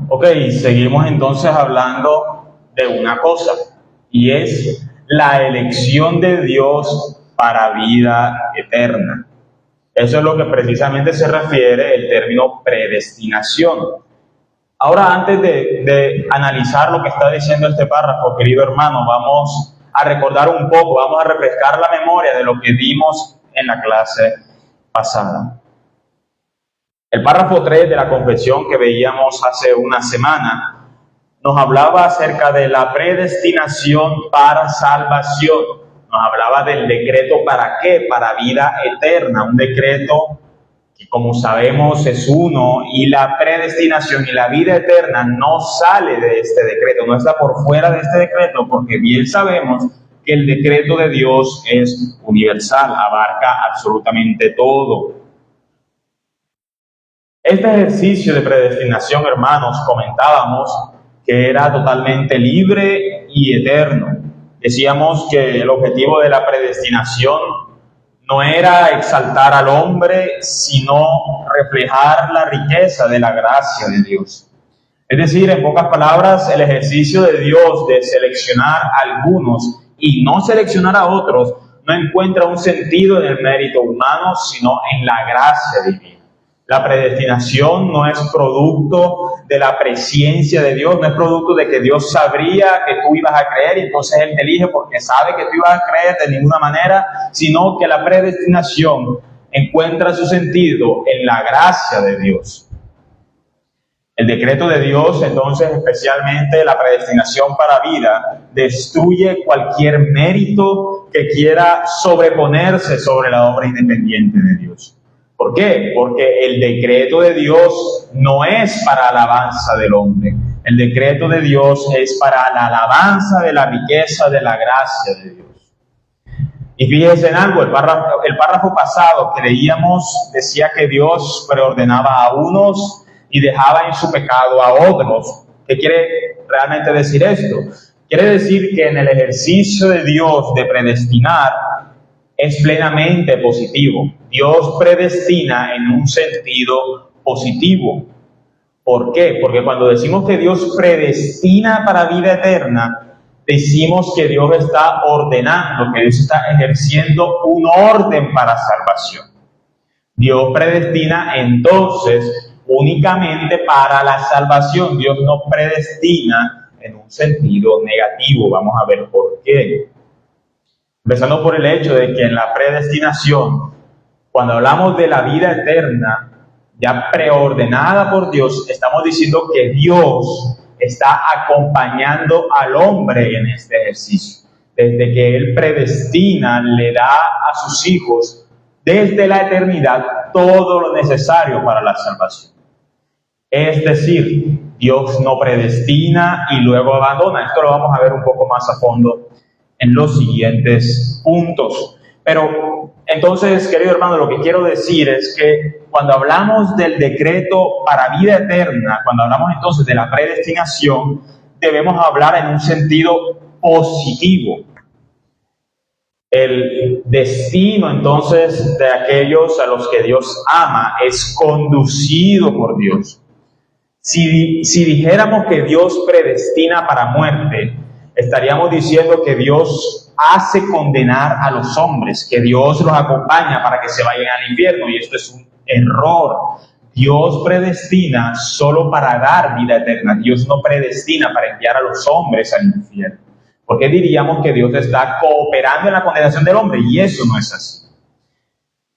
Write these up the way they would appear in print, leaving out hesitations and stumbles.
Ok, seguimos entonces hablando de una cosa, y es la elección de Dios para vida eterna. Eso es lo que precisamente se refiere el término predestinación. Ahora, antes de analizar lo que está diciendo este párrafo, querido hermano, vamos a recordar un poco, vamos a refrescar la memoria de lo que vimos en la clase pasada. El párrafo 3 de la confesión que veíamos hace una semana nos hablaba acerca de la predestinación para salvación. Nos hablaba del decreto para qué, para vida eterna, un decreto que, como sabemos, es uno, y la predestinación y la vida eterna no sale de este decreto, no está por fuera de este decreto, porque bien sabemos que el decreto de Dios es universal, abarca absolutamente todo. Este ejercicio de predestinación, hermanos, comentábamos que era totalmente libre y eterno. Decíamos que el objetivo de la predestinación no era exaltar al hombre, sino reflejar la riqueza de la gracia de Dios. Es decir, en pocas palabras, el ejercicio de Dios de seleccionar a algunos y no seleccionar a otros no encuentra un sentido en el mérito humano, sino en la gracia divina. La predestinación no es producto de la presciencia de Dios, no es producto de que Dios sabría que tú ibas a creer y entonces Él te elige porque sabe que tú ibas a creer de ninguna manera, sino que la predestinación encuentra su sentido en la gracia de Dios. El decreto de Dios, entonces, especialmente la predestinación para vida, destruye cualquier mérito que quiera sobreponerse sobre la obra independiente de Dios. ¿Por qué? Porque el decreto de Dios no es para alabanza del hombre. El decreto de Dios es para la alabanza de la riqueza de la gracia de Dios. Y fíjense en algo, el párrafo pasado que leíamos decía que Dios preordenaba a unos y dejaba en su pecado a otros. ¿Qué quiere realmente decir esto? Quiere decir que en el ejercicio de Dios de predestinar es plenamente positivo. Dios predestina en un sentido positivo. ¿Por qué? Porque cuando decimos que Dios predestina para vida eterna, decimos que Dios está ordenando, que Dios está ejerciendo un orden para salvación. Dios predestina entonces únicamente para la salvación. Dios no predestina en un sentido negativo. Vamos a ver por qué. Empezando por el hecho de que en la predestinación, cuando hablamos de la vida eterna, ya preordenada por Dios, estamos diciendo que Dios está acompañando al hombre en este ejercicio. Desde que Él predestina, le da a sus hijos, desde la eternidad, todo lo necesario para la salvación. Es decir, Dios no predestina y luego abandona. Esto lo vamos a ver un poco más a fondo en los siguientes puntos. Pero entonces, querido hermano, lo que quiero decir es que cuando hablamos del decreto para vida eterna, cuando hablamos entonces de la predestinación, debemos hablar en un sentido positivo. El destino entonces de aquellos a los que Dios ama es conducido por Dios. Si dijéramos que Dios predestina para muerte, estaríamos diciendo que Dios hace condenar a los hombres, que Dios los acompaña para que se vayan al infierno, y esto es un error. Dios predestina solo para dar vida eterna. Dios no predestina para enviar a los hombres al infierno. ¿Por qué diríamos que Dios está cooperando en la condenación del hombre? Y eso no es así.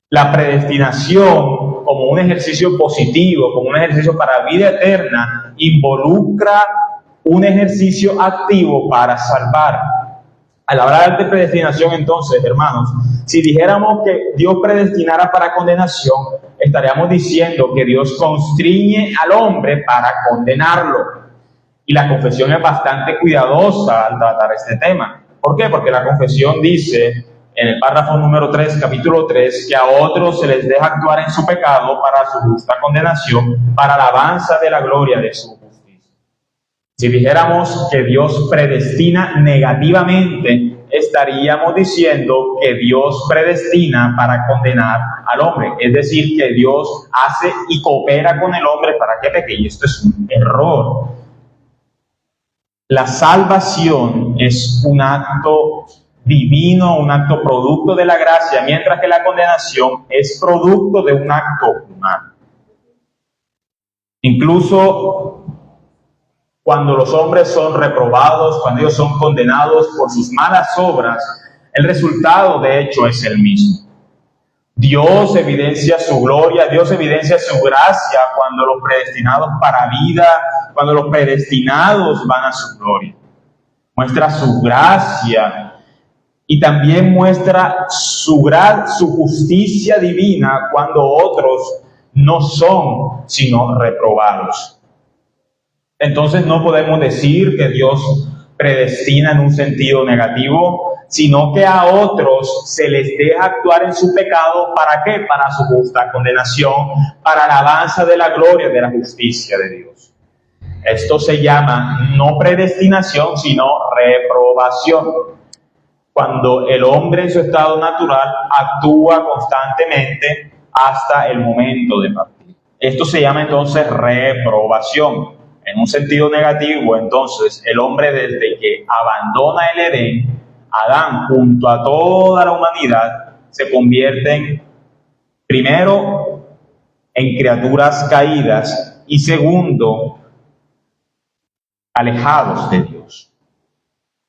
La predestinación, como un ejercicio positivo, como un ejercicio para vida eterna, involucra un ejercicio activo para salvar. Al hablar de predestinación, entonces, hermanos, si dijéramos que Dios predestinara para condenación, estaríamos diciendo que Dios constriñe al hombre para condenarlo. Y la confesión es bastante cuidadosa al tratar este tema. ¿Por qué? Porque la confesión dice en el párrafo número 3, capítulo 3, que a otros se les deja actuar en su pecado para su justa condenación, para alabanza de la gloria de su justicia. Si dijéramos que Dios predestina negativamente, estaríamos diciendo que Dios predestina para condenar al hombre. Es decir, que Dios hace y coopera con el hombre para que peque. Y esto es un error. La salvación es un acto divino, un acto producto de la gracia, mientras que la condenación es producto de un acto humano. Incluso cuando los hombres son reprobados, cuando ellos son condenados por sus malas obras, el resultado de hecho es el mismo. Dios evidencia su gloria, Dios evidencia su gracia cuando los predestinados para vida, cuando los predestinados van a su gloria. Muestra su gracia y también muestra su justicia divina cuando otros no son sino reprobados. Entonces no podemos decir que Dios predestina en un sentido negativo, sino que a otros se les deja actuar en su pecado. ¿Para qué? Para su justa condenación, para la alabanza de la gloria de la justicia de Dios. Esto se llama no predestinación, sino reprobación. Cuando el hombre en su estado natural actúa constantemente hasta el momento de partir. Esto se llama entonces reprobación. En un sentido negativo, entonces, el hombre desde que abandona el Edén, Adán junto a toda la humanidad, se convierten primero en criaturas caídas y segundo, alejados de Dios.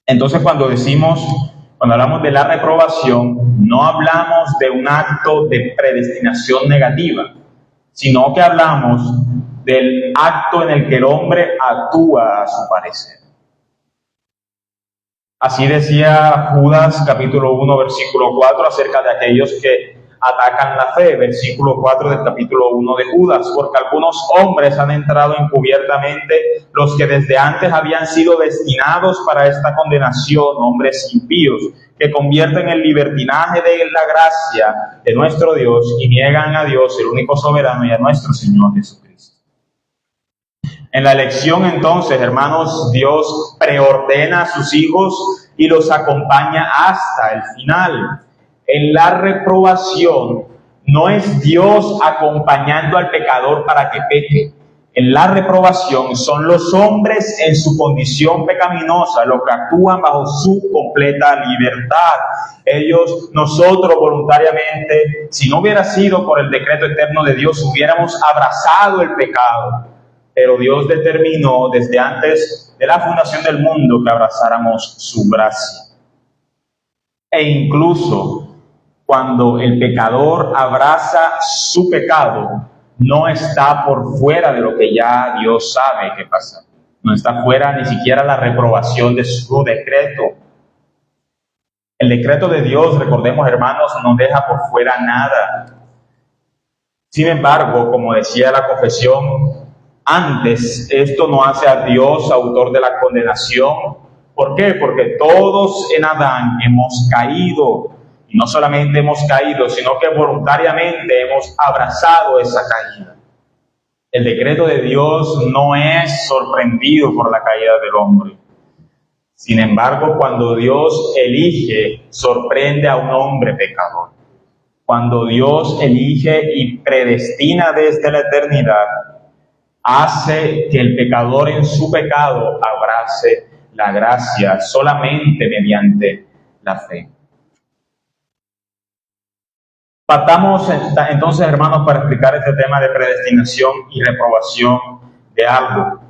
Entonces, cuando hablamos de la reprobación, no hablamos de un acto de predestinación negativa, sino que hablamos del acto en el que el hombre actúa a su parecer. Así decía Judas capítulo 1 versículo 4 acerca de aquellos que atacan la fe, versículo 4 del capítulo 1 de Judas, porque algunos hombres han entrado encubiertamente, los que desde antes habían sido destinados para esta condenación, hombres impíos, que convierten el libertinaje de la gracia de nuestro Dios y niegan a Dios, el único soberano, y a nuestro Señor Jesucristo. En la elección, entonces, hermanos, Dios preordena a sus hijos y los acompaña hasta el final. En la reprobación, no es Dios acompañando al pecador para que peque. En la reprobación son los hombres en su condición pecaminosa los que actúan bajo su completa libertad. Nosotros voluntariamente, si no hubiera sido por el decreto eterno de Dios, hubiéramos abrazado el pecado. Pero Dios determinó desde antes de la fundación del mundo que abrazáramos su gracia. E incluso cuando el pecador abraza su pecado, no está por fuera de lo que ya Dios sabe que pasa. No está fuera ni siquiera la reprobación de su decreto. El decreto de Dios, recordemos, hermanos, no deja por fuera nada. Sin embargo, como decía la confesión, antes, esto no hace a Dios autor de la condenación. ¿Por qué? Porque todos en Adán hemos caído. Y no solamente hemos caído, sino que voluntariamente hemos abrazado esa caída. El decreto de Dios no es sorprendido por la caída del hombre. Sin embargo, cuando Dios elige, sorprende a un hombre pecador. Cuando Dios elige y predestina desde la eternidad, hace que el pecador en su pecado abrace la gracia solamente mediante la fe. Partamos entonces, hermanos, para explicar este tema de predestinación y reprobación de algo.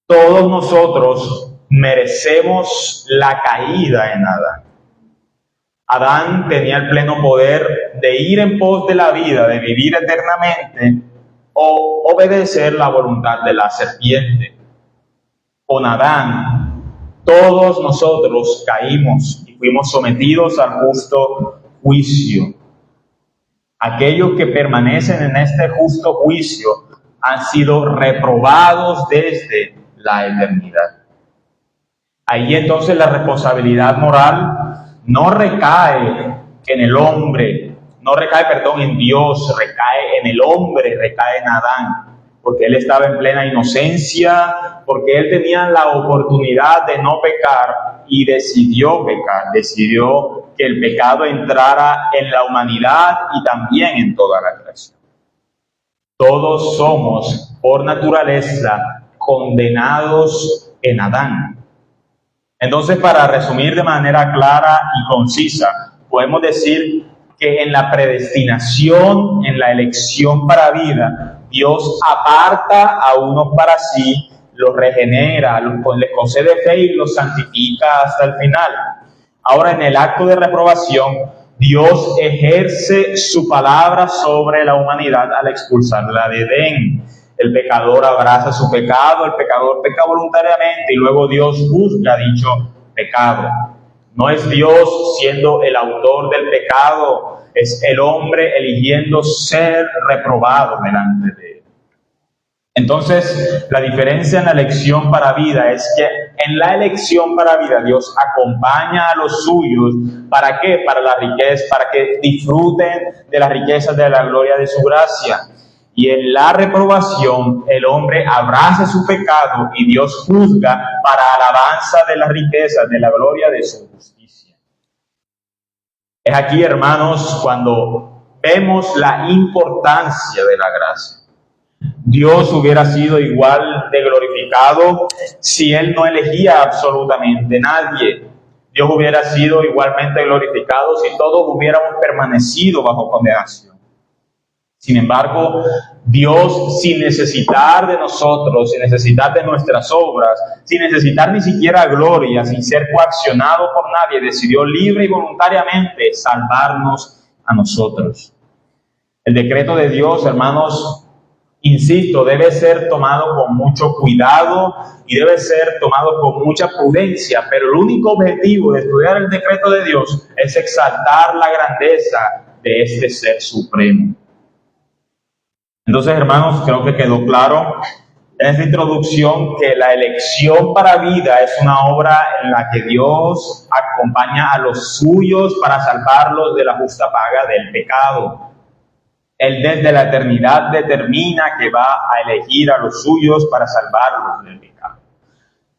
Todos nosotros merecemos la caída en Adán. Adán tenía el pleno poder de ir en pos de la vida, de vivir eternamente, o obedecer la voluntad de la serpiente. Con Adán, todos nosotros caímos y fuimos sometidos al justo juicio. Aquellos que permanecen en este justo juicio han sido reprobados desde la eternidad. Ahí entonces la responsabilidad moral no recae en el hombre, en Dios, recae en el hombre, recae en Adán. porque él estaba en plena inocencia, porque él tenía la oportunidad de no pecar y decidió pecar, decidió que el pecado entrara en la humanidad y también en toda la creación. Todos somos, por naturaleza, condenados en Adán. Entonces, para resumir de manera clara y concisa, podemos decir que en la predestinación, en la elección para vida, Dios aparta a unos para sí, los regenera, les concede fe y los santifica hasta el final. Ahora, en el acto de reprobación, Dios ejerce su palabra sobre la humanidad al expulsarla de Edén. El pecador abraza su pecado, el pecador peca voluntariamente y luego Dios juzga dicho pecado. No es Dios siendo el autor del pecado, es el hombre eligiendo ser reprobado delante de él. Entonces, la diferencia en la elección para vida es que en la elección para vida Dios acompaña a los suyos. ¿Para qué? Para la riqueza, para que disfruten de las riquezas de la gloria de su gracia. Y en la reprobación el hombre abraza su pecado y Dios juzga para alabanza de las riquezas de la gloria de su justicia. Es aquí, hermanos, cuando vemos la importancia de la gracia. Dios hubiera sido igual de glorificado si Él no elegía absolutamente nadie. Dios hubiera sido igualmente glorificado si todos hubiéramos permanecido bajo condenación. Sin embargo, Dios, sin necesitar de nosotros, sin necesitar de nuestras obras, sin necesitar ni siquiera gloria, sin ser coaccionado por nadie, decidió libre y voluntariamente salvarnos a nosotros. El decreto de Dios, hermanos, insisto, debe ser tomado con mucho cuidado y debe ser tomado con mucha prudencia, pero el único objetivo de estudiar el decreto de Dios es exaltar la grandeza de este ser supremo. Entonces, hermanos, creo que quedó claro en esta introducción que la elección para vida es una obra en la que Dios acompaña a los suyos para salvarlos de la justa paga del pecado. Él desde la eternidad determina que va a elegir a los suyos para salvarlos del pecado.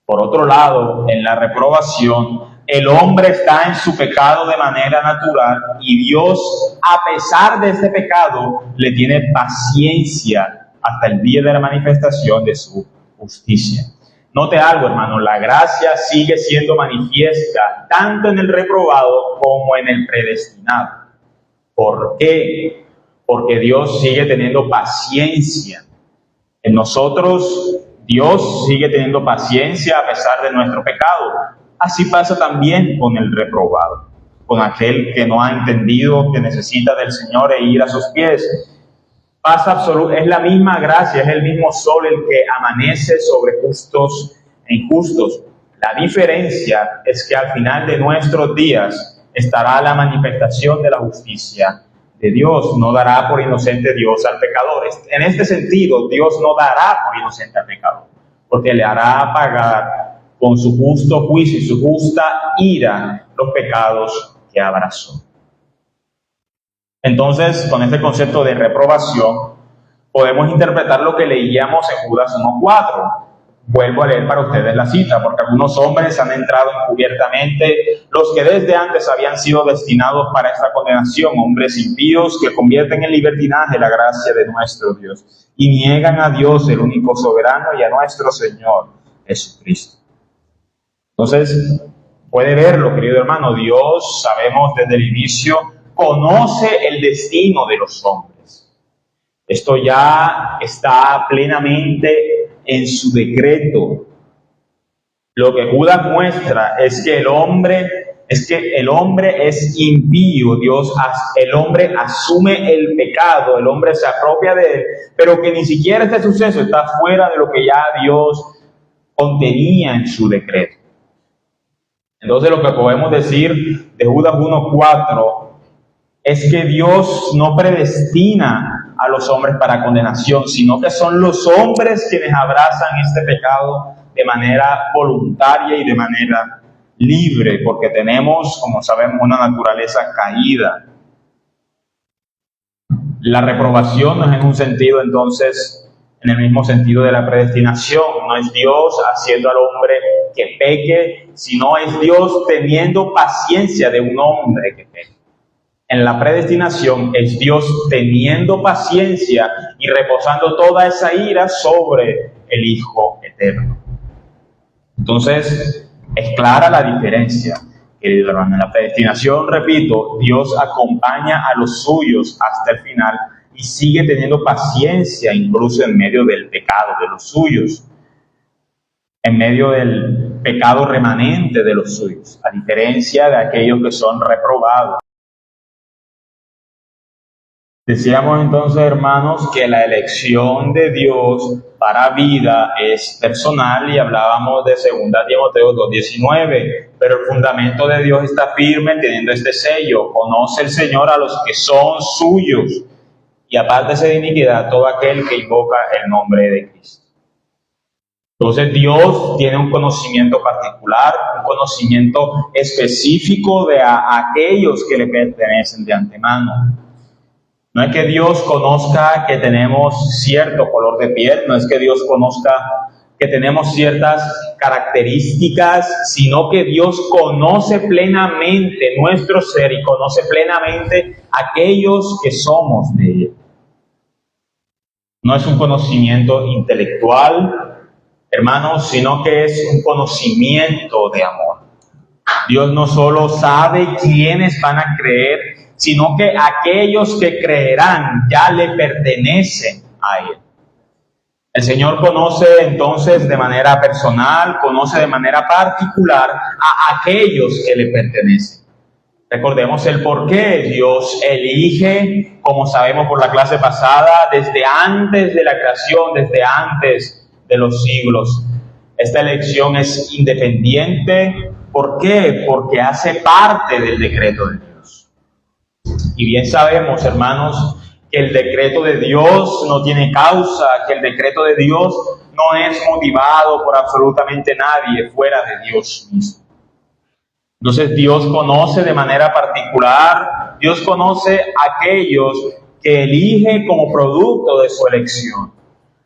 Por otro lado, en la reprobación, el hombre está en su pecado de manera natural y Dios, a pesar de este pecado, le tiene paciencia hasta el día de la manifestación de su justicia. Note algo, hermano, la gracia sigue siendo manifiesta tanto en el reprobado como en el predestinado. ¿Por qué? Porque Dios sigue teniendo paciencia. En nosotros, Dios sigue teniendo paciencia a pesar de nuestro pecado. Así pasa también con el reprobado, con aquel que no ha entendido que necesita del Señor e ir a sus pies. Es la misma gracia, es el mismo sol el que amanece sobre justos e injustos. La diferencia es que al final de nuestros días estará la manifestación de la justicia de Dios. No dará por inocente Dios al pecador. En este sentido, Dios no dará por inocente al pecador, porque le hará pagar con su justo juicio y su justa ira los pecados que abrazó. Entonces, con este concepto de reprobación, podemos interpretar lo que leíamos en Judas 1:4. Vuelvo a leer para ustedes la cita, porque algunos hombres han entrado encubiertamente, los que desde antes habían sido destinados para esta condenación, hombres impíos que convierten en libertinaje la gracia de nuestro Dios y niegan a Dios, el único soberano, y a nuestro Señor Jesucristo. Entonces, puede verlo, querido hermano, Dios, sabemos desde el inicio, conoce el destino de los hombres. Esto ya está plenamente en su decreto. Lo que Judas muestra es que el hombre es impío. El hombre asume el pecado, el hombre se apropia de él, pero que ni siquiera este suceso está fuera de lo que ya Dios contenía en su decreto. Entonces, lo que podemos decir de Judas 1:4 es que Dios no predestina a los hombres para condenación, sino que son los hombres quienes abrazan este pecado de manera voluntaria y de manera libre, porque tenemos, como sabemos, una naturaleza caída. La reprobación no es en un sentido, entonces, en el mismo sentido de la predestinación. No es Dios haciendo al hombre que peque, sino es Dios teniendo paciencia de un hombre que peque. En la predestinación es Dios teniendo paciencia y reposando toda esa ira sobre el Hijo eterno. Entonces, es clara la diferencia, querido hermano. En la predestinación, repito, Dios acompaña a los suyos hasta el final y sigue teniendo paciencia incluso en medio del pecado de los suyos, en medio del pecado remanente de los suyos, a diferencia de aquellos que son reprobados. Decíamos entonces, hermanos, que la elección de Dios para vida es personal y hablábamos de 2 Timoteo 2:19, pero el fundamento de Dios está firme teniendo este sello: conoce el Señor a los que son suyos y apártese de iniquidad todo aquel que invoca el nombre de Cristo. Entonces Dios tiene un conocimiento particular, un conocimiento específico de aquellos que le pertenecen de antemano. No es que Dios conozca que tenemos cierto color de piel, no es que Dios conozca que tenemos ciertas características, sino que Dios conoce plenamente nuestro ser y conoce plenamente aquellos que somos de Él. No es un conocimiento intelectual, hermanos, sino que es un conocimiento de amor. Dios no solo sabe quiénes van a creer, sino que aquellos que creerán ya le pertenecen a Él. El Señor conoce entonces de manera personal, conoce de manera particular a aquellos que le pertenecen. Recordemos el por qué Dios elige, como sabemos por la clase pasada, desde antes de la creación, desde antes de los siglos. Esta elección es independiente. ¿Por qué? Porque hace parte del decreto de Dios. Y bien sabemos, hermanos, que el decreto de Dios no tiene causa, que el decreto de Dios no es motivado por absolutamente nadie fuera de Dios mismo. Entonces Dios conoce de manera particular, Dios conoce a aquellos que elige como producto de su elección.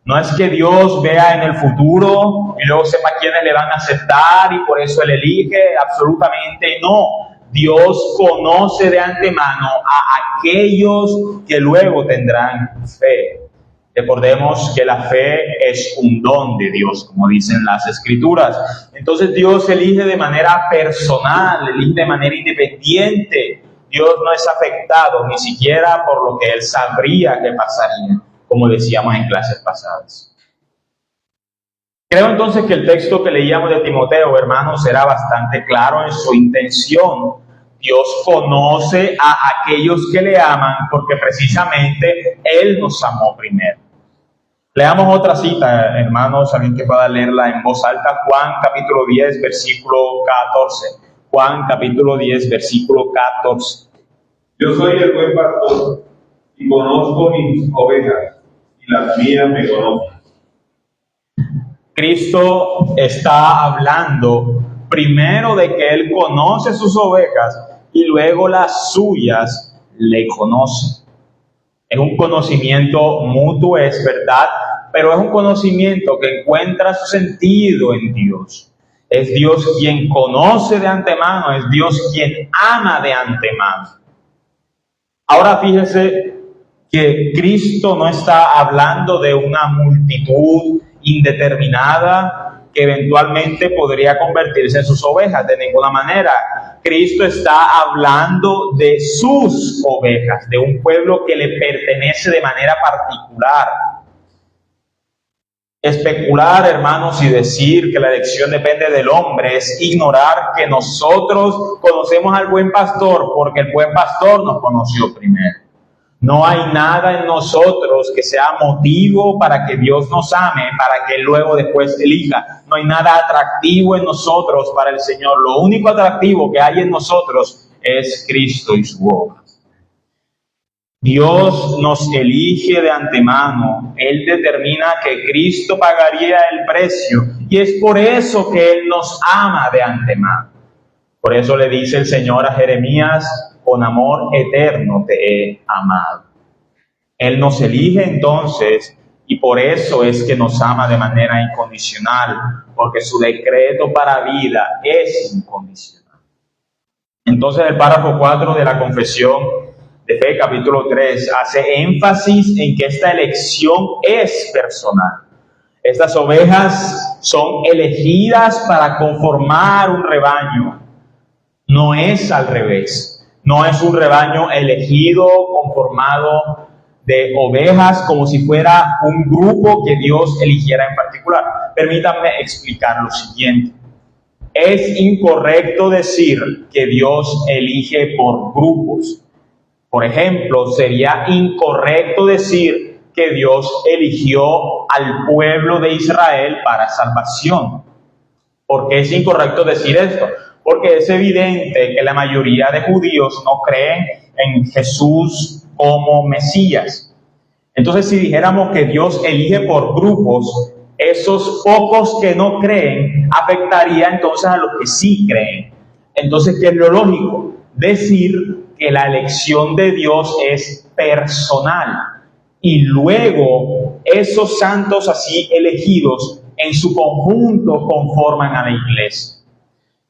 No es que Dios vea en el futuro y luego sepa quiénes le van a aceptar y por eso Él elige, absolutamente no. Dios conoce de antemano a aquellos que luego tendrán fe. Recordemos que la fe es un don de Dios, como dicen las Escrituras. Entonces Dios elige de manera personal, elige de manera independiente. Dios no es afectado ni siquiera por lo que Él sabría que pasaría, como decíamos en clases pasadas. Creo entonces que el texto que leíamos de Timoteo, hermanos, era bastante claro en su intención. Dios conoce a aquellos que le aman porque precisamente Él nos amó primero. Leamos otra cita, hermanos, alguien que pueda leerla en voz alta. Juan capítulo 10, versículo 14. Juan capítulo 10, versículo 14. Yo soy el buen pastor y conozco mis ovejas y las mías me conocen. Cristo está hablando primero de que Él conoce sus ovejas y luego las suyas le conocen. Es un conocimiento mutuo, es verdad, pero es un conocimiento que encuentra su sentido en Dios. Es Dios quien conoce de antemano, es Dios quien ama de antemano. Ahora fíjese que Cristo no está hablando de una multitud indeterminada que eventualmente podría convertirse en sus ovejas, de ninguna manera. Cristo está hablando de sus ovejas, de un pueblo que le pertenece de manera particular. Especular, hermanos, y decir que la elección depende del hombre es ignorar que nosotros conocemos al buen pastor porque el buen pastor nos conoció primero. No hay nada en nosotros que sea motivo para que Dios nos ame, para que luego después elija. No hay nada atractivo en nosotros para el Señor. Lo único atractivo que hay en nosotros es Cristo y su obra. Dios nos elige de antemano. Él determina que Cristo pagaría el precio y es por eso que Él nos ama de antemano. Por eso le dice el Señor a Jeremías: con amor eterno te he amado. Él nos elige entonces y por eso es que nos ama de manera incondicional, porque su decreto para vida es incondicional. Entonces el párrafo 4 de la Confesión de Fe, capítulo 3, hace énfasis en que esta elección es personal. Estas ovejas son elegidas para conformar un rebaño. No es al revés. No es un rebaño elegido, conformado de ovejas, como si fuera un grupo que Dios eligiera en particular. Permítanme explicar lo siguiente. Es incorrecto decir que Dios elige por grupos. Por ejemplo, sería incorrecto decir que Dios eligió al pueblo de Israel para salvación. ¿Por qué es incorrecto decir esto? Porque es evidente que la mayoría de judíos no creen en Jesús como Mesías. Entonces, si dijéramos que Dios elige por grupos, esos pocos que no creen afectaría entonces a los que sí creen. Entonces, ¿qué es lo lógico? Decir que la elección de Dios es personal y luego esos santos así elegidos en su conjunto conforman a la iglesia.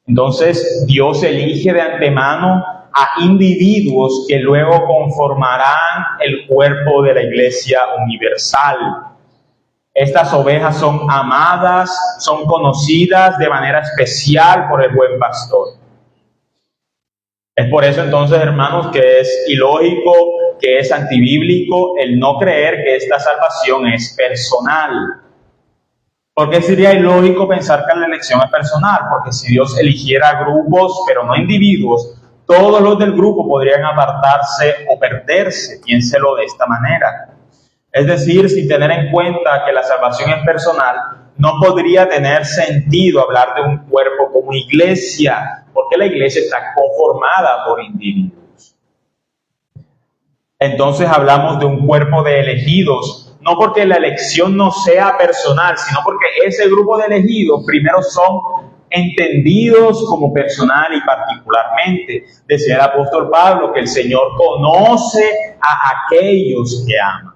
Entonces, Dios elige de antemano a individuos que luego conformarán el cuerpo de la iglesia universal. Estas ovejas son amadas, son conocidas de manera especial por el buen pastor. Es por eso entonces, hermanos, que es ilógico, que es antibíblico el no creer que esta salvación es personal. ¿Por qué sería ilógico pensar que la elección es personal? Porque si Dios eligiera grupos, pero no individuos, todos los del grupo podrían apartarse o perderse. Piénselo de esta manera. Es decir, sin tener en cuenta que la salvación es personal, no podría tener sentido hablar de un cuerpo como iglesia, porque la iglesia está conformada por individuos. Entonces hablamos de un cuerpo de elegidos, no porque la elección no sea personal, sino porque ese grupo de elegidos primero son entendidos como personal y particularmente. Decía el apóstol Pablo que el Señor conoce a aquellos que aman.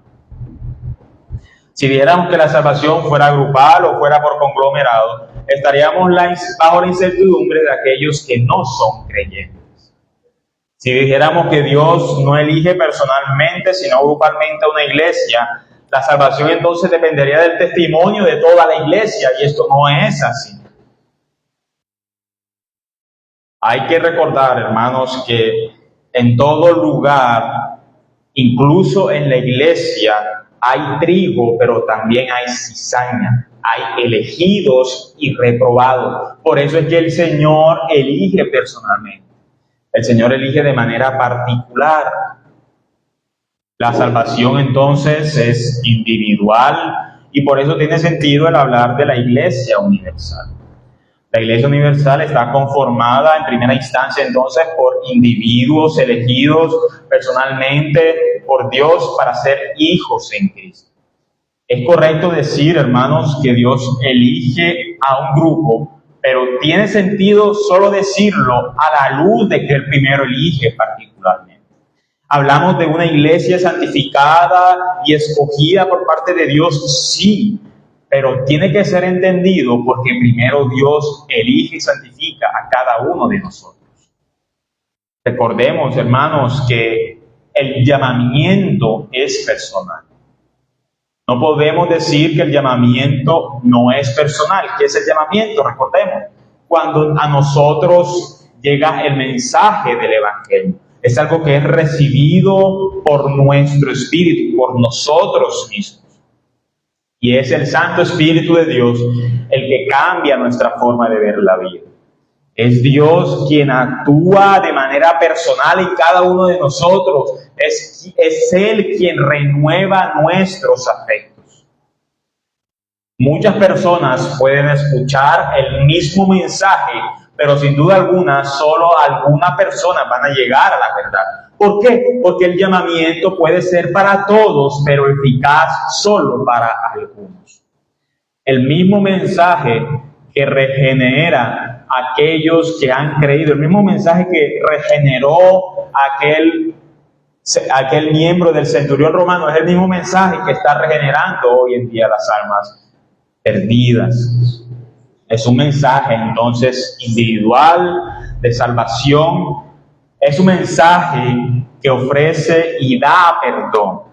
Si dijéramos que la salvación fuera grupal o fuera por conglomerado, estaríamos bajo la incertidumbre de aquellos que no son creyentes. Si dijéramos que Dios no elige personalmente, sino grupalmente a una iglesia, la salvación entonces dependería del testimonio de toda la iglesia, y esto no es así. Hay que recordar, hermanos, que en todo lugar, incluso en la iglesia, hay trigo, pero también hay cizaña. Hay elegidos y reprobados. Por eso es que el Señor elige personalmente. El Señor elige de manera particular. La salvación entonces es individual y por eso tiene sentido el hablar de la iglesia universal. La iglesia universal está conformada en primera instancia entonces por individuos elegidos personalmente por Dios para ser hijos en Cristo. Es correcto decir, hermanos, que Dios elige a un grupo, pero tiene sentido solo decirlo a la luz de que Él primero elige particularmente. Hablamos de una iglesia santificada y escogida por parte de Dios, sí, pero tiene que ser entendido porque primero Dios elige y santifica a cada uno de nosotros. Recordemos, hermanos, que el llamamiento es personal. No podemos decir que el llamamiento no es personal. ¿Qué es el llamamiento? Recordemos, cuando a nosotros llega el mensaje del Evangelio. Es algo que es recibido por nuestro espíritu, por nosotros mismos. Y es el Santo Espíritu de Dios el que cambia nuestra forma de ver la vida. Es Dios quien actúa de manera personal en cada uno de nosotros. Es Él quien renueva nuestros afectos. Muchas personas pueden escuchar el mismo mensaje, pero sin duda alguna, solo algunas personas van a llegar a la verdad. ¿Por qué? Porque el llamamiento puede ser para todos, pero eficaz solo para algunos. El mismo mensaje que regenera a aquellos que han creído, el mismo mensaje que regeneró a aquel aquel miembro del centurión romano, es el mismo mensaje que está regenerando hoy en día las almas perdidas. Es un mensaje entonces individual de salvación, es un mensaje que ofrece y da perdón,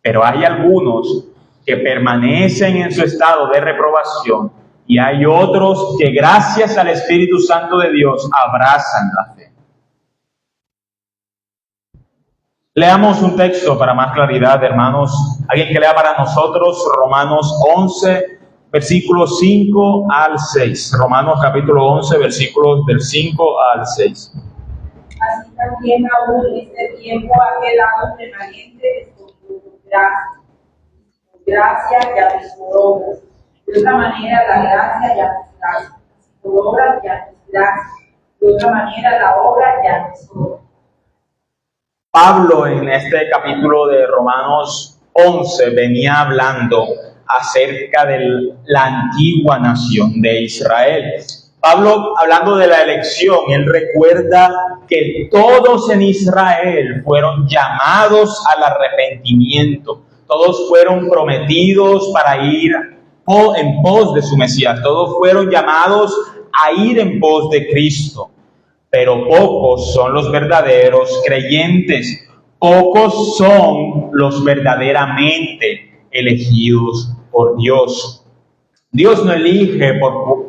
pero hay algunos que permanecen en su estado de reprobación y hay otros que gracias al Espíritu Santo de Dios abrazan la fe. Leamos un texto para más claridad, hermanos. Alguien que lea para nosotros Romanos 11, versículos 5 al 6. Romanos capítulo 11, versículos del 5 al 6. Así también aún este tiempo ha quedado remanente escondido por gracia ya no es por obras. De otra manera la gracia ya no es gracia. Por obras ya no es gracia. De otra manera la obra ya no es obra. Pablo en este capítulo de Romanos 11 venía hablando acerca de la antigua nación de Israel. Pablo, hablando de la elección, él recuerda que todos en Israel fueron llamados al arrepentimiento. Todos fueron prometidos para ir en pos de su Mesías. Todos fueron llamados a ir en pos de Cristo. Pero pocos son los verdaderos creyentes. Pocos son los verdaderamente elegidos por Dios. Dios no elige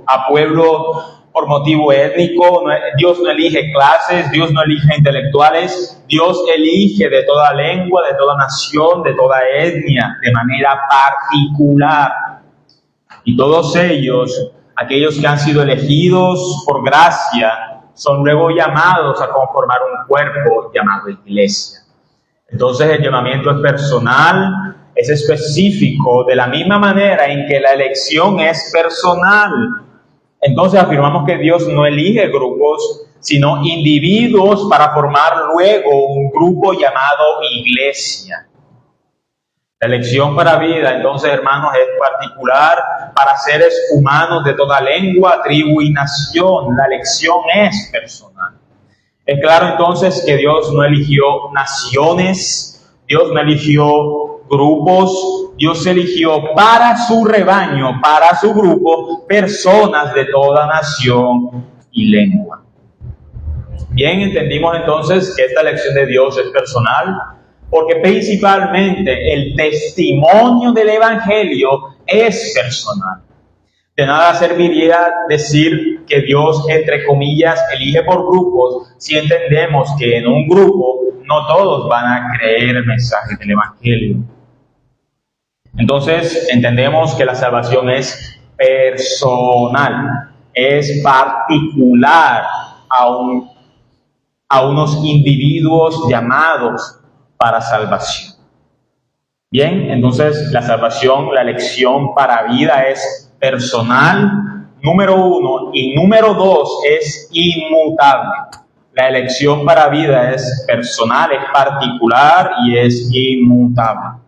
a pueblo por motivo étnico, Dios no elige clases, Dios no elige intelectuales, Dios elige de toda lengua, de toda nación, de toda etnia, de manera particular. Y todos ellos, aquellos que han sido elegidos por gracia, son luego llamados a conformar un cuerpo llamado iglesia. Entonces el llamamiento es personal, es específico, de la misma manera en que la elección es personal. Entonces afirmamos que Dios no elige grupos, sino individuos para formar luego un grupo llamado iglesia. La elección para vida, entonces, hermanos, es particular para seres humanos de toda lengua, tribu y nación. La elección es personal. Es claro entonces que Dios no eligió naciones, Dios no eligió grupos, Dios eligió para su rebaño, para su grupo, personas de toda nación y lengua. Bien, entendimos entonces que esta elección de Dios es personal, porque principalmente el testimonio del Evangelio es personal. De nada serviría decir que Dios, entre comillas, elige por grupos si entendemos que en un grupo no todos van a creer el mensaje del Evangelio. Entonces entendemos que la salvación es personal, es particular a unos individuos llamados para salvación. Bien, entonces la salvación, la elección para vida es personal, número 1, y número 2 es inmutable. La elección para vida es personal, es particular y es inmutable.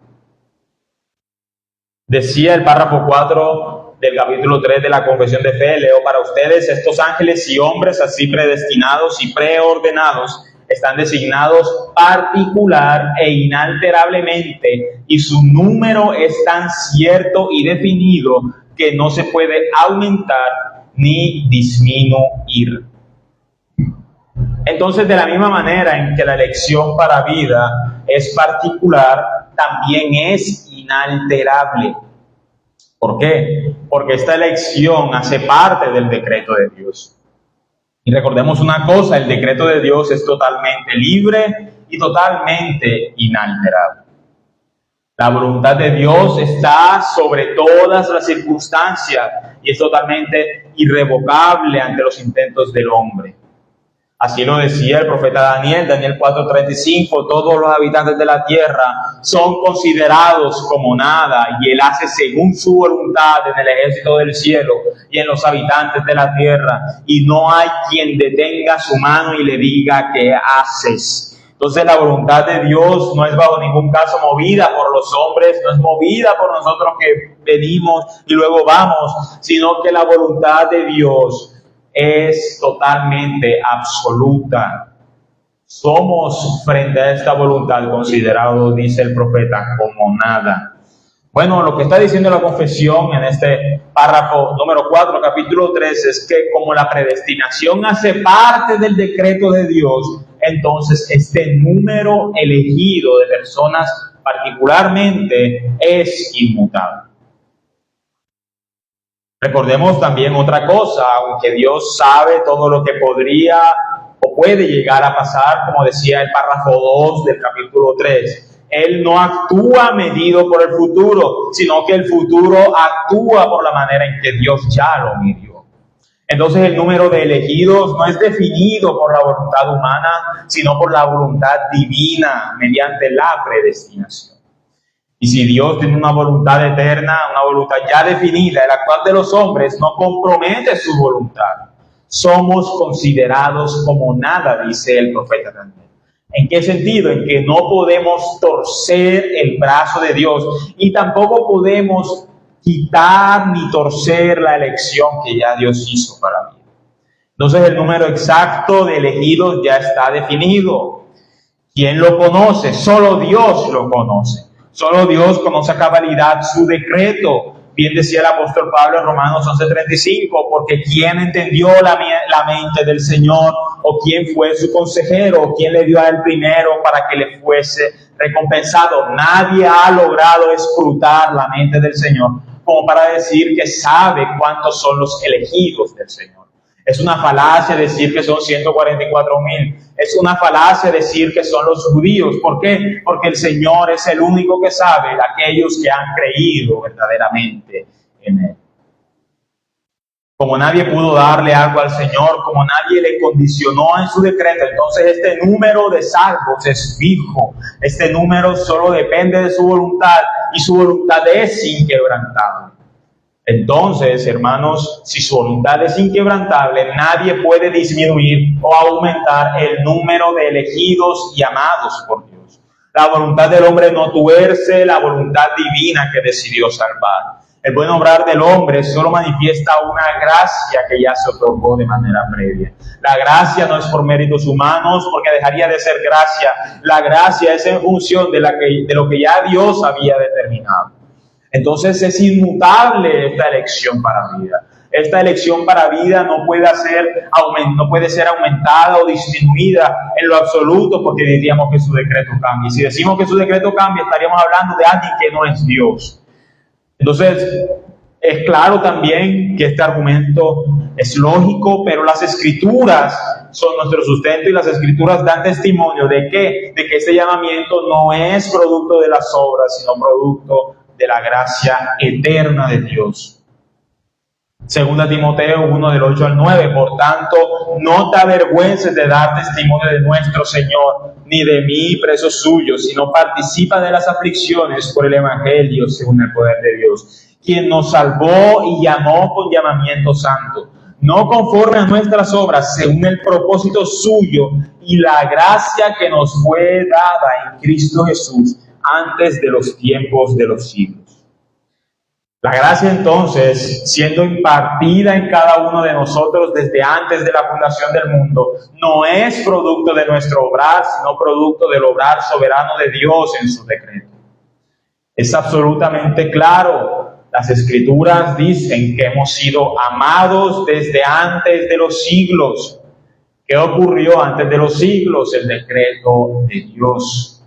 Decía el párrafo 4 del capítulo 3 de la Confesión de Fe, leo para ustedes: estos ángeles y hombres así predestinados y preordenados están designados particular e inalterablemente, y su número es tan cierto y definido que no se puede aumentar ni disminuir. Entonces, de la misma manera en que la elección para vida es particular, también es inalterable. ¿Por qué? Porque esta elección hace parte del decreto de Dios. Y recordemos una cosa, el decreto de Dios es totalmente libre y totalmente inalterable. La voluntad de Dios está sobre todas las circunstancias y es totalmente irrevocable ante los intentos del hombre. Así lo decía el profeta Daniel, Daniel 4:35, todos los habitantes de la tierra son considerados como nada, y Él hace según su voluntad en el ejército del cielo y en los habitantes de la tierra, y no hay quien detenga su mano y le diga ¿qué haces? Entonces la voluntad de Dios no es bajo ningún caso movida por los hombres, no es movida por nosotros que venimos y luego vamos, sino que la voluntad de Dios es totalmente absoluta. Somos frente a esta voluntad considerados, dice el profeta, como nada. Bueno, lo que está diciendo la confesión en este párrafo número 4, capítulo 3, es que como la predestinación hace parte del decreto de Dios, entonces este número elegido de personas particularmente es inmutable. Recordemos también otra cosa, aunque Dios sabe todo lo que podría o puede llegar a pasar, como decía el párrafo 2 del capítulo 3, Él no actúa medido por el futuro, sino que el futuro actúa por la manera en que Dios ya lo midió. Entonces el número de elegidos no es definido por la voluntad humana, sino por la voluntad divina mediante la predestinación. Y si Dios tiene una voluntad eterna, una voluntad ya definida, el actuar de los hombres no compromete su voluntad. Somos considerados como nada, dice el profeta también. ¿En qué sentido? En que no podemos torcer el brazo de Dios y tampoco podemos quitar ni torcer la elección que ya Dios hizo para mí. Entonces el número exacto de elegidos ya está definido. ¿Quién lo conoce? Solo Dios lo conoce. Solo Dios conoce a cabalidad su decreto. Bien decía el apóstol Pablo en Romanos 11:35, porque ¿quién entendió la mente del Señor? ¿O quién fue su consejero? ¿O quién le dio a él primero para que le fuese recompensado? Nadie ha logrado escrutar la mente del Señor como para decir que sabe cuántos son los elegidos del Señor. Es una falacia decir que son 144,000. Es una falacia decir que son los judíos. ¿Por qué? Porque el Señor es el único que sabe, aquellos que han creído verdaderamente en Él. Como nadie pudo darle algo al Señor, como nadie le condicionó en su decreto, entonces este número de salvos es fijo. Este número solo depende de su voluntad y su voluntad es inquebrantable. Entonces, hermanos, si su voluntad es inquebrantable, nadie puede disminuir o aumentar el número de elegidos y amados por Dios. La voluntad del hombre no tuerce la voluntad divina que decidió salvar. El buen obrar del hombre solo manifiesta una gracia que ya se otorgó de manera previa. La gracia no es por méritos humanos, porque dejaría de ser gracia. La gracia es en función de lo que ya Dios había determinado. Entonces es inmutable esta elección para vida. Esta elección para vida no puede ser aumentada o disminuida en lo absoluto, porque diríamos que su decreto cambia. Y si decimos que su decreto cambia, estaríamos hablando de alguien que no es Dios. Entonces, es claro también que este argumento es lógico, pero las Escrituras son nuestro sustento y las Escrituras dan testimonio de que este llamamiento no es producto de las obras, sino producto de la gracia eterna de Dios. Segunda Timoteo 1 del 8 al 9, por tanto, no te avergüences de dar testimonio de nuestro Señor, ni de mí, preso suyo, sino participa de las aflicciones por el Evangelio según el poder de Dios, quien nos salvó y llamó con llamamiento santo, no conforme a nuestras obras, según el propósito suyo y la gracia que nos fue dada en Cristo Jesús antes de los tiempos de los siglos. La gracia entonces, siendo impartida en cada uno de nosotros desde antes de la fundación del mundo, no es producto de nuestro obrar, sino producto del obrar soberano de Dios en su decreto. Es absolutamente claro. Las Escrituras dicen que hemos sido amados desde antes de los siglos. ¿Qué ocurrió antes de los siglos? El decreto de Dios.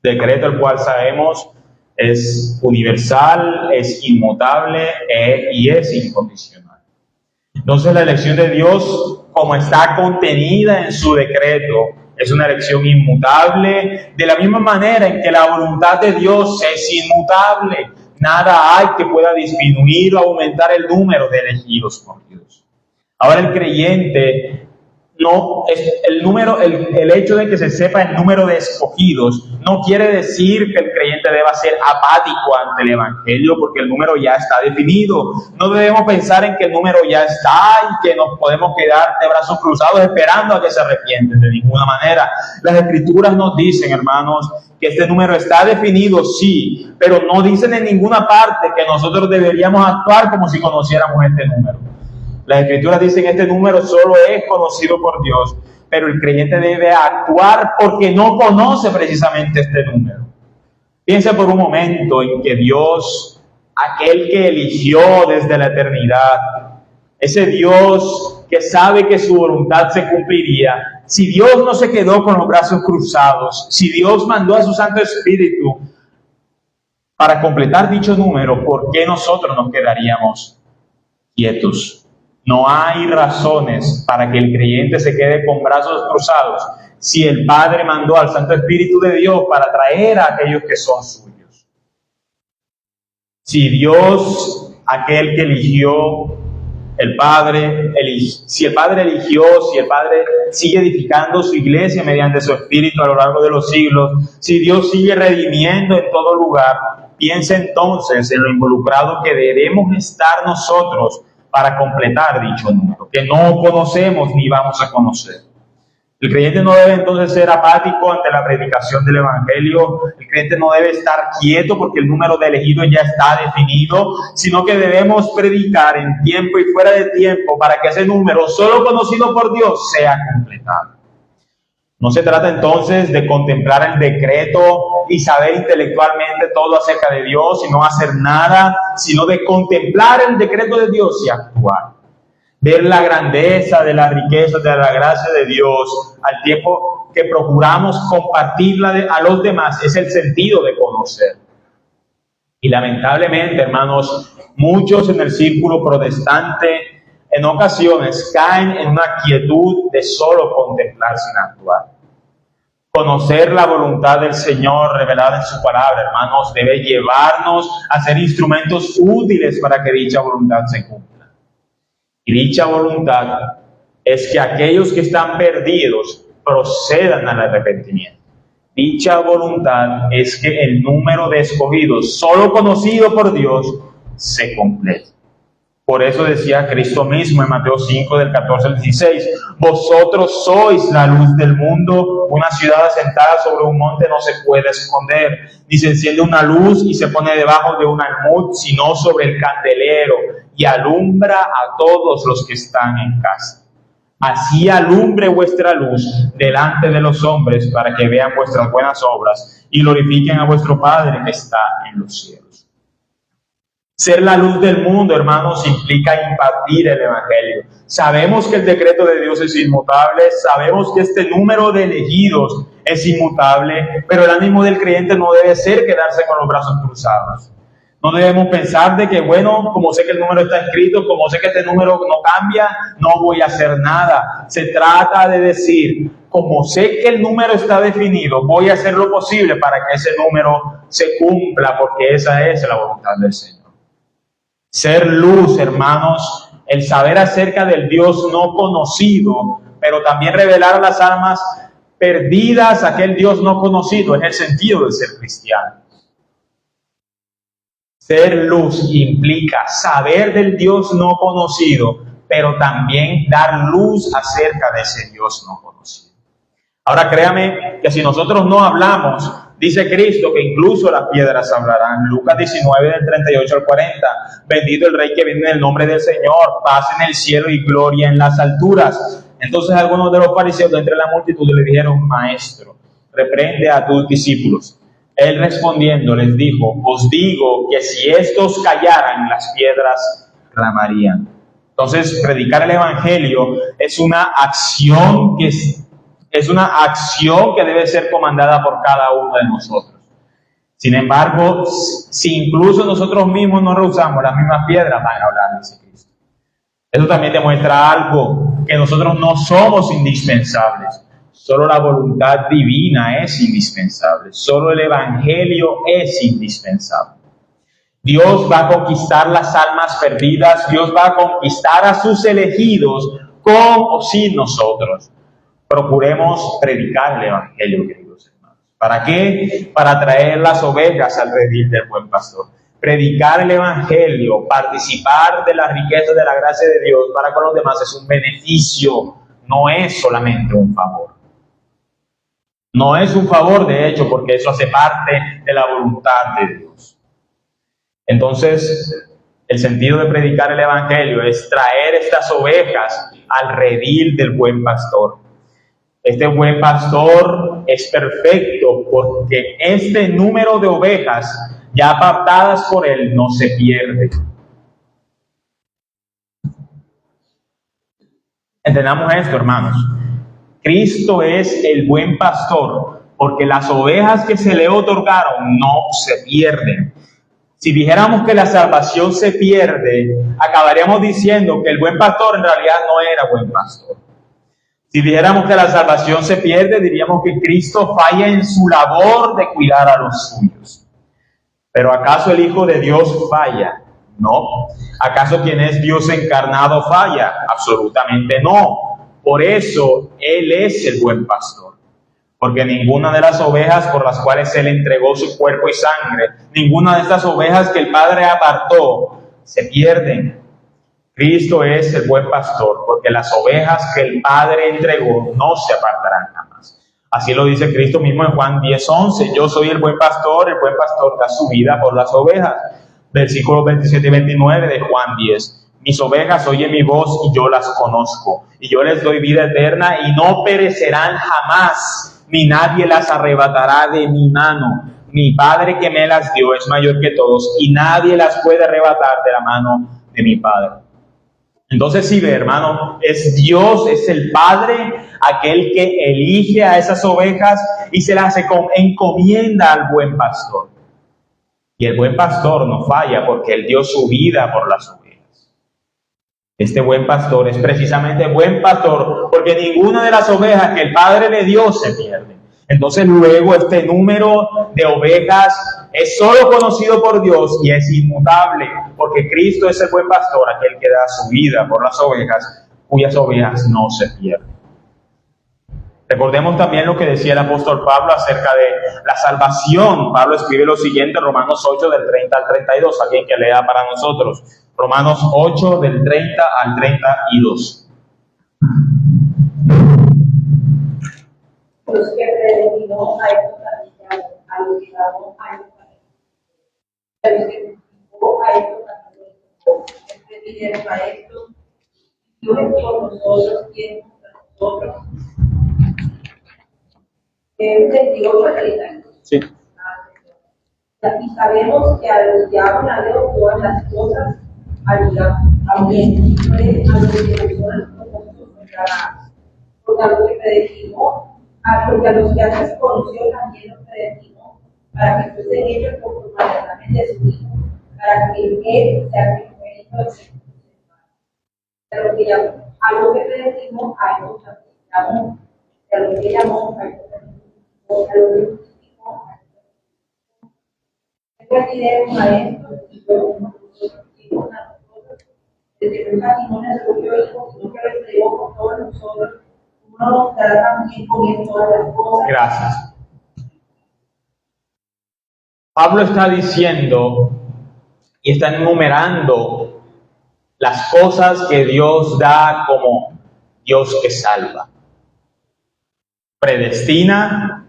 Decreto el cual sabemos es universal, es inmutable y es incondicional. Entonces la elección de Dios, como está contenida en su decreto, es una elección inmutable, de la misma manera en que la voluntad de Dios es inmutable. Nada hay que pueda disminuir o aumentar el número de elegidos por Dios. Ahora el creyente, no es el hecho de que se sepa el número de escogidos no quiere decir que el creyente deba ser apático ante el Evangelio, porque el número ya está definido. No debemos pensar en que el número ya está y que nos podemos quedar de brazos cruzados esperando a que se arrepienten. De ninguna manera. Las Escrituras nos dicen, hermanos, que este número está definido, sí, pero no dicen en ninguna parte que nosotros deberíamos actuar como si conociéramos este número. Las Escrituras dicen que este número solo es conocido por Dios, pero el creyente debe actuar porque no conoce precisamente este número. Piensa por un momento en que Dios, aquel que eligió desde la eternidad, ese Dios que sabe que su voluntad se cumpliría, si Dios no se quedó con los brazos cruzados, si Dios mandó a su Santo Espíritu para completar dicho número, ¿por qué nosotros nos quedaríamos quietos? No hay razones para que el creyente se quede con brazos cruzados si el Padre mandó al Santo Espíritu de Dios para traer a aquellos que son suyos. Si Dios, aquel que eligió, el Padre, si el Padre eligió, si el Padre sigue edificando su iglesia mediante su Espíritu a lo largo de los siglos, si Dios sigue redimiendo en todo lugar, piensa entonces en lo involucrado que debemos estar nosotros para completar dicho número, que no conocemos ni vamos a conocer. El creyente no debe entonces ser apático ante la predicación del Evangelio. El creyente no debe estar quieto porque el número de elegidos ya está definido, sino que debemos predicar en tiempo y fuera de tiempo para que ese número, solo conocido por Dios, sea completado. No se trata entonces de contemplar el decreto y saber intelectualmente todo acerca de Dios y no hacer nada, sino de contemplar el decreto de Dios y actuar. Ver la grandeza de la riqueza, de la gracia de Dios, al tiempo que procuramos compartirla a los demás, es el sentido de conocer. Y lamentablemente, hermanos, muchos en el círculo protestante en ocasiones caen en una quietud de solo contemplar sin actuar. Conocer la voluntad del Señor revelada en su palabra, hermanos, debe llevarnos a ser instrumentos útiles para que dicha voluntad se cumpla. Y dicha voluntad es que aquellos que están perdidos procedan al arrepentimiento. Dicha voluntad es que el número de escogidos, solo conocido por Dios, se complete. Por eso decía Cristo mismo en Mateo 5, del 14 al 16, vosotros sois la luz del mundo, una ciudad asentada sobre un monte no se puede esconder, ni se enciende una luz y se pone debajo de un almud, sino sobre el candelero, y alumbra a todos los que están en casa. Así alumbre vuestra luz delante de los hombres, para que vean vuestras buenas obras y glorifiquen a vuestro Padre que está en los cielos. Ser la luz del mundo, hermanos, implica impartir el Evangelio. Sabemos que el decreto de Dios es inmutable, sabemos que este número de elegidos es inmutable, pero el ánimo del creyente no debe ser quedarse con los brazos cruzados. No debemos pensar de que, bueno, como sé que el número está escrito, como sé que este número no cambia, no voy a hacer nada. Se trata de decir, como sé que el número está definido, voy a hacer lo posible para que ese número se cumpla, porque esa es la voluntad del Señor. Ser luz, hermanos, el saber acerca del Dios no conocido, pero también revelar a las almas perdidas aquel Dios no conocido, es el sentido de ser cristiano. Ser luz implica saber del Dios no conocido, pero también dar luz acerca de ese Dios no conocido. Ahora créame que si nosotros no hablamos, dice Cristo que incluso las piedras hablarán. Lucas 19, del 38 al 40. Bendito el Rey que viene en el nombre del Señor, paz en el cielo y gloria en las alturas. Entonces algunos de los fariseos de entre la multitud le dijeron, Maestro, reprende a tus discípulos. Él respondiendo les dijo, os digo que si estos callaran, las piedras clamarían. Entonces predicar el Evangelio es una acción que debe ser comandada por cada uno de nosotros. Sin embargo, si incluso nosotros mismos no rehusamos, las mismas piedras van a hablar, dice Cristo. Eso también demuestra algo, que nosotros no somos indispensables. Solo la voluntad divina es indispensable. Solo el Evangelio es indispensable. Dios va a conquistar las almas perdidas. Dios va a conquistar a sus elegidos con o sin nosotros. Procuremos predicar el Evangelio, queridos hermanos. ¿Para qué? Para traer las ovejas al redil del buen pastor. Predicar el Evangelio, participar de la riqueza de la gracia de Dios para con los demás es un beneficio, no es solamente un favor. No es un favor, de hecho, porque eso hace parte de la voluntad de Dios. Entonces, El sentido de predicar el Evangelio es traer estas ovejas al redil del buen pastor. Este buen pastor es perfecto porque este número de ovejas ya apartadas por él no se pierde. Entendamos esto, hermanos. Cristo es el buen pastor porque las ovejas que se le otorgaron no se pierden. Si dijéramos que la salvación se pierde, acabaríamos diciendo que el buen pastor en realidad no era buen pastor. Si dijéramos que la salvación se pierde, diríamos que Cristo falla en su labor de cuidar a los suyos. ¿Pero acaso el Hijo de Dios falla? No. ¿Acaso quien es Dios encarnado falla? Absolutamente no. Por eso Él es el buen pastor. Porque ninguna de las ovejas por las cuales Él entregó su cuerpo y sangre, ninguna de estas ovejas que el Padre apartó, se pierden. Cristo es el buen pastor, porque las ovejas que el Padre entregó no se apartarán jamás. Así lo dice Cristo mismo en Juan 10:11. Yo soy el buen pastor da su vida por las ovejas. Versículos 27 y 29 de Juan 10. Mis ovejas oyen mi voz y yo las conozco, y yo les doy vida eterna y no perecerán jamás, ni nadie las arrebatará de mi mano. Mi Padre que me las dio es mayor que todos, y nadie las puede arrebatar de la mano de mi Padre. Entonces, sí, ve, hermano, es Dios, es el Padre, aquel que elige a esas ovejas y se las encomienda al buen pastor. Y el buen pastor no falla porque Él dio su vida por las ovejas. Este buen pastor es precisamente buen pastor porque ninguna de las ovejas que el Padre le dio se pierde. Entonces luego este número de ovejas es solo conocido por Dios y es inmutable, porque Cristo es el buen pastor, aquel que da su vida por las ovejas, cuyas ovejas no se pierden. Recordemos también lo que decía el apóstol Pablo acerca de la salvación. Pablo escribe lo siguiente en Romanos 8 del 30 al 32, alguien que lea para nosotros. Romanos 8 del 30 al 32. Los que predestinó a estos también, a los que llamó a estos también, a los que justificó a estos también, prefirieron a estos, Dios es por nosotros, ¿quién es contra nosotros? 28 al 32. Sí. Y sabemos que a los que aman a Dios todas las cosas ayudan a bien, a los que personas como nosotros porque a los que predestinó, porque a los que antes conoció también los predestinó, para que fuesen ellos conforme a la mente de su Hijo, para que Él sea primogénito del Señor. A los que predestinó, a ellos también llamó, a los que llamó, a ellos también justificó, a los que justificó, a ellos también. Retiremos a estos y luego nosotros hicimos a nosotros, desde un testimonio de su propio Hijo, sino que lo entregó por todos nosotros. Nos dará también con todas las cosas. Gracias. Pablo está diciendo y está enumerando las cosas que Dios da como Dios que salva. Predestina,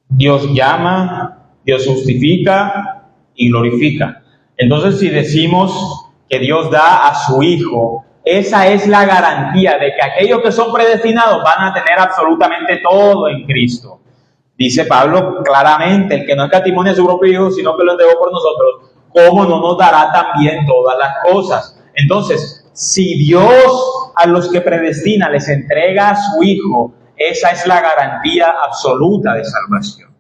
Dios llama, Dios justifica y glorifica. Entonces, si decimos que Dios da a su Hijo, esa es la garantía de que aquellos que son predestinados van a tener absolutamente todo en Cristo. Dice Pablo claramente, el que no escatimó a su propio Hijo, sino que lo entregó por nosotros, ¿cómo no nos dará también todas las cosas? Entonces, si Dios a los que predestina les entrega a su Hijo, esa es la garantía absoluta de salvación.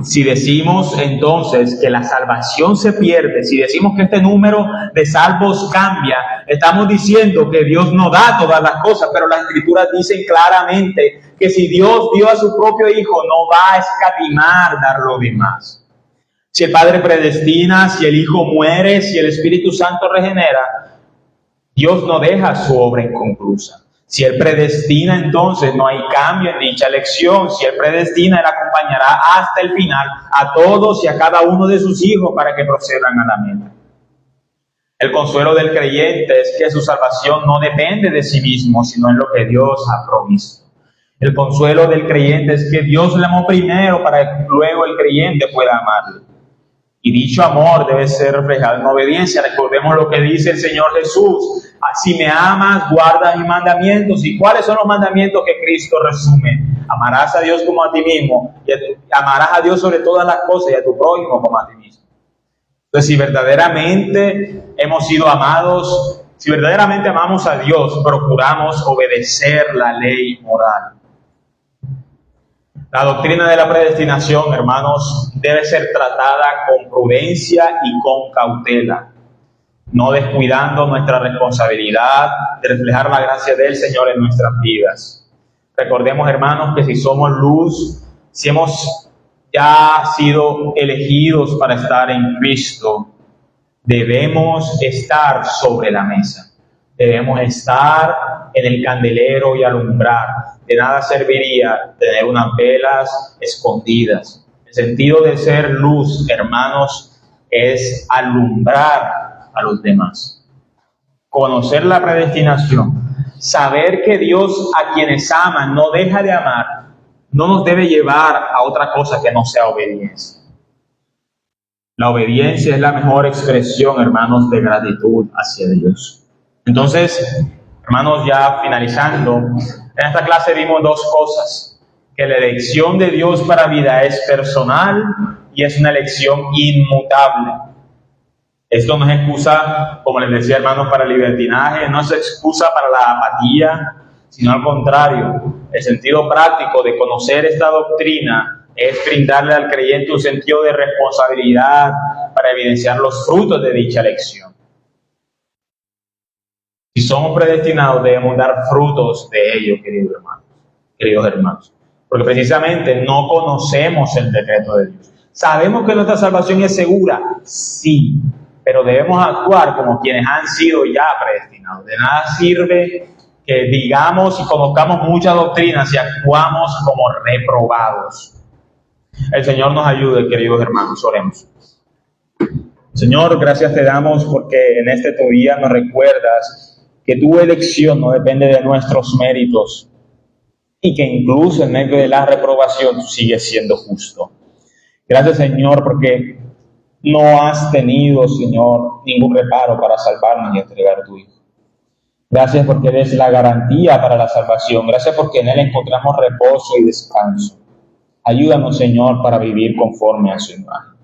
Si decimos entonces que la salvación se pierde, si decimos que este número de salvos cambia, estamos diciendo que Dios no da todas las cosas, pero las Escrituras dicen claramente que si Dios dio a su propio Hijo, no va a escatimar dar lo demás. Si el Padre predestina, si el Hijo muere, si el Espíritu Santo regenera, Dios no deja su obra inconclusa. Si Él predestina, entonces no hay cambio en dicha elección. Si Él predestina, Él acompañará hasta el final a todos y a cada uno de sus hijos para que procedan a la meta. El consuelo del creyente es que su salvación no depende de sí mismo, sino en lo que Dios ha provisto. El consuelo del creyente es que Dios le amó primero para que luego el creyente pueda amarle. Y dicho amor debe ser reflejado en obediencia. Recordemos lo que dice el Señor Jesús: si me amas, guarda mis mandamientos. ¿Y cuáles son los mandamientos que Cristo resume? Amarás a Dios como a ti mismo, y amarás a Dios sobre todas las cosas y a tu prójimo como a ti mismo. Entonces, si verdaderamente hemos sido amados, si verdaderamente amamos a Dios, procuramos obedecer la ley moral. La doctrina de la predestinación, hermanos, debe ser tratada con prudencia y con cautela, no descuidando nuestra responsabilidad de reflejar la gracia del Señor en nuestras vidas. Recordemos, hermanos, que si somos luz, si hemos ya sido elegidos para estar en Cristo, debemos estar sobre la mesa. Debemos estar en el candelero y alumbrar. De nada serviría tener unas velas escondidas. El sentido de ser luz, hermanos, es alumbrar a los demás. Conocer la predestinación, saber que Dios a quienes ama no deja de amar, no nos debe llevar a otra cosa que no sea obediencia. La obediencia es la mejor expresión, hermanos, de gratitud hacia Dios. Entonces, hermanos, ya finalizando, en esta clase vimos dos cosas: que la elección de Dios para vida es personal y es una elección inmutable. Esto no es excusa, como les decía, hermanos, para el libertinaje, no es excusa para la apatía, sino al contrario. El sentido práctico de conocer esta doctrina es brindarle al creyente un sentido de responsabilidad para evidenciar los frutos de dicha elección. Si somos predestinados, debemos dar frutos de ello, queridos hermanos. Porque precisamente no conocemos el decreto de Dios. Sabemos que nuestra salvación es segura, sí, pero debemos actuar como quienes han sido ya predestinados. De nada sirve que digamos y conozcamos muchas doctrinas si actuamos como reprobados. El Señor nos ayude, queridos hermanos. Oremos. Señor, gracias te damos porque en este tu día nos recuerdas que tu elección no depende de nuestros méritos y que incluso en medio de la reprobación tú sigues siendo justo. Gracias, Señor, porque no has tenido, Señor, ningún reparo para salvarnos y entregar a tu Hijo. Gracias porque eres la garantía para la salvación. Gracias porque en Él encontramos reposo y descanso. Ayúdanos, Señor, para vivir conforme a su imagen.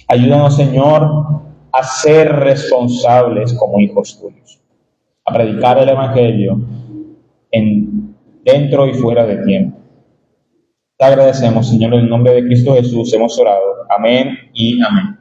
Ayúdanos, Señor, a ser responsables como hijos tuyos, a predicar el Evangelio dentro y fuera de tiempo. Te agradecemos, Señor, en el nombre de Cristo Jesús hemos orado. Amén y amén.